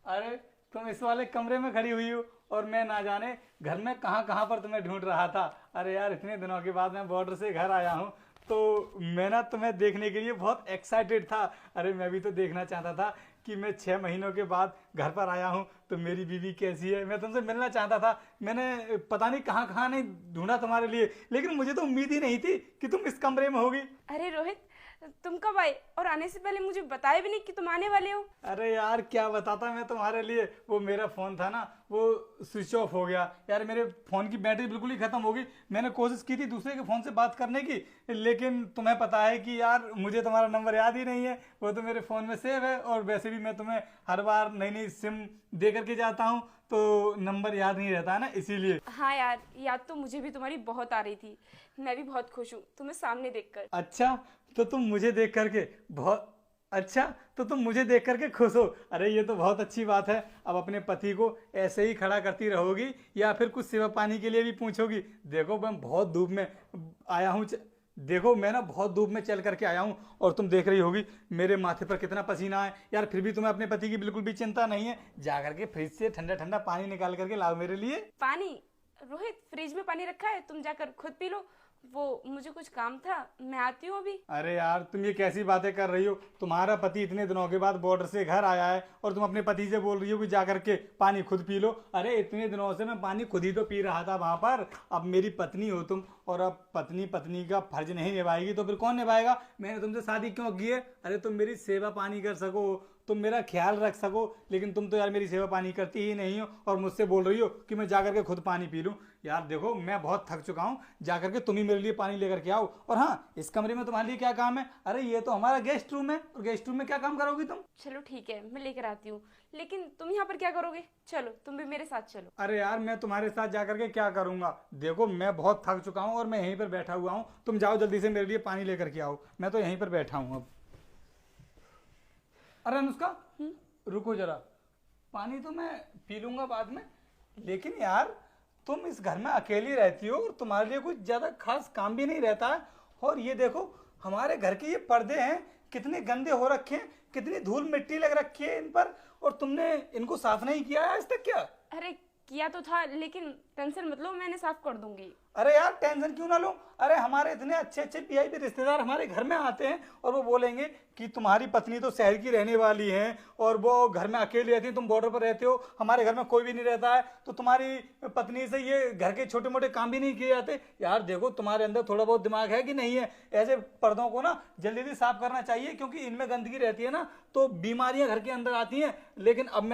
अरे तुम इस वाले कमरे में खड़ी हुई हो और मैं ना जाने घर में कहाँ कहाँ पर तुम्हें ढूंढ रहा था। अरे यार इतने दिनों के बाद मैं बॉर्डर से घर आया हूँ तो मैं ना तुम्हें देखने के लिए बहुत एक्साइटेड था। अरे मैं भी तो देखना चाहता था कि मैं 6 महीनों के बाद घर पर आया हूँ तो मेरी बीवी कैसी है, मैं तुमसे मिलना चाहता था। मैंने पता नहीं कहाँ कहाँ नहीं ढूंढा तुम्हारे लिए, लेकिन मुझे तो उम्मीद ही नहीं थी कि तुम इस कमरे में होगी। अरे रोहित, तुम कब आए? और आने से पहले मुझे बताया भी नहीं कि तुम आने वाले हो। अरे यार क्या बताता मैं तुम्हारे लिए, वो मेरा फ़ोन था ना वो स्विच ऑफ हो गया यार, मेरे फ़ोन की बैटरी बिल्कुल ही ख़त्म हो गई। मैंने कोशिश की थी दूसरे के फ़ोन से बात करने की, लेकिन तुम्हें पता है कि यार मुझे तुम्हारा नंबर याद ही नहीं है, वो तो मेरे फ़ोन में सेव है। और वैसे भी मैं तुम्हें हर बार नई नई सिम दे करके जाता हूँ तो नंबर याद नहीं रहता है ना, इसीलिए। हाँ यार, याद तो मुझे भी तुम्हारी बहुत आ रही थी। मैं भी बहुत खुश हूँ तुम्हें सामने देखकर। अच्छा, तो तुम मुझे देख करके बहुत अच्छा तो तुम मुझे देख करके खुश हो। अरे ये तो बहुत अच्छी बात है। अब अपने पति को ऐसे ही खड़ा करती रहोगी या फिर कुछ सेवा पानी के लिए भी पूछोगी? देखो मैं बहुत धूप में आया हूँ, देखो मैं ना बहुत धूप में चल करके आया हूँ और तुम देख रही होगी मेरे माथे पर कितना पसीना है यार, फिर भी तुम्हें अपने पति की बिल्कुल भी चिंता नहीं है। जा करके फ्रिज से ठंडा ठंडा पानी निकाल करके लाओ मेरे लिए। पानी? रोहित, फ्रिज में पानी रखा है, तुम जाकर खुद पी लो। वो मुझे कुछ काम था, मैं आती हूँ अभी। अरे यार तुम ये कैसी बातें कर रही हो? तुम्हारा पति इतने दिनों के बाद बॉर्डर से घर आया है और तुम अपने पति से बोल रही हो कि जा करके पानी खुद पी लो। अरे इतने दिनों से मैं पानी खुद ही तो पी रहा था वहां पर। अब मेरी पत्नी हो तुम, और अब पत्नी पत्नी का फर्ज नहीं निभाएगी तो फिर कौन निभाएगा? मैंने तुमसे शादी क्यों की है? अरे तुम मेरी सेवा पानी कर सको, तुम मेरा ख्याल रख सको, लेकिन तुम तो यार मेरी सेवा पानी करती ही नहीं हो और मुझसे बोल रही हो कि मैं जा करके खुद पानी पी लूँ। यार देखो मैं बहुत थक चुका हूँ, जा करके तुम ही मेरे लिए पानी लेकर के आओ। और हाँ, इस कमरे में तुम्हारे लिए क्या काम है? अरे ये तो हमारा गेस्ट रूम है, और गेस्ट रूम में क्या काम करोगी तुम? चलो ठीक है, मैं लेकर आती हूँ। लेकिन तुम यहाँ पर क्या करोगे? चलो तुम भी मेरे साथ चलो। अरे यार मैं तुम्हारे साथ जा करके क्या करूंगा? देखो मैं बहुत थक चुका हूँ और मैं यहीं पर बैठा हुआ हूँ, तुम जाओ जल्दी से मेरे लिए पानी लेकर के आओ, मैं तो यहीं पर बैठा हूँ अब। अरे अनुष्का, रुको जरा, पानी तो मैं पी लूंगा बाद में, लेकिन यार तुम इस घर में अकेली रहती हो और तुम्हारे लिए कुछ ज्यादा खास काम भी नहीं रहता है। और ये देखो हमारे घर के ये पर्दे हैं, कितने गंदे हो रखे हैं, कितनी धूल मिट्टी लग रखी है इन पर, और तुमने इनको साफ नहीं किया है आज तक क्या? अरे किया तो था, लेकिन टेंशन मत लो, मैंने साफ कर दूंगी। अरे यार टेंशन क्यों ना लो? अरे हमारे इतने अच्छे अच्छे वीआईपी रिश्तेदार हमारे घर में आते हैं और वो बोलेंगे कि तुम्हारी पत्नी तो शहर की रहने वाली है और वो घर में अकेली रहती है, तुम बॉर्डर पर रहते हो, हमारे घर में कोई भी नहीं रहता है, तो तुम्हारी पत्नी से ये घर के छोटे मोटे काम भी नहीं किए जाते। यार देखो तुम्हारे अंदर थोड़ा बहुत दिमाग है कि नहीं है? ऐसे पर्दों को ना जल्दी जल्दी साफ करना चाहिए, क्योंकि इनमें गंदगी रहती है ना तो बीमारियां घर के अंदर आती हैं। लेकिन अब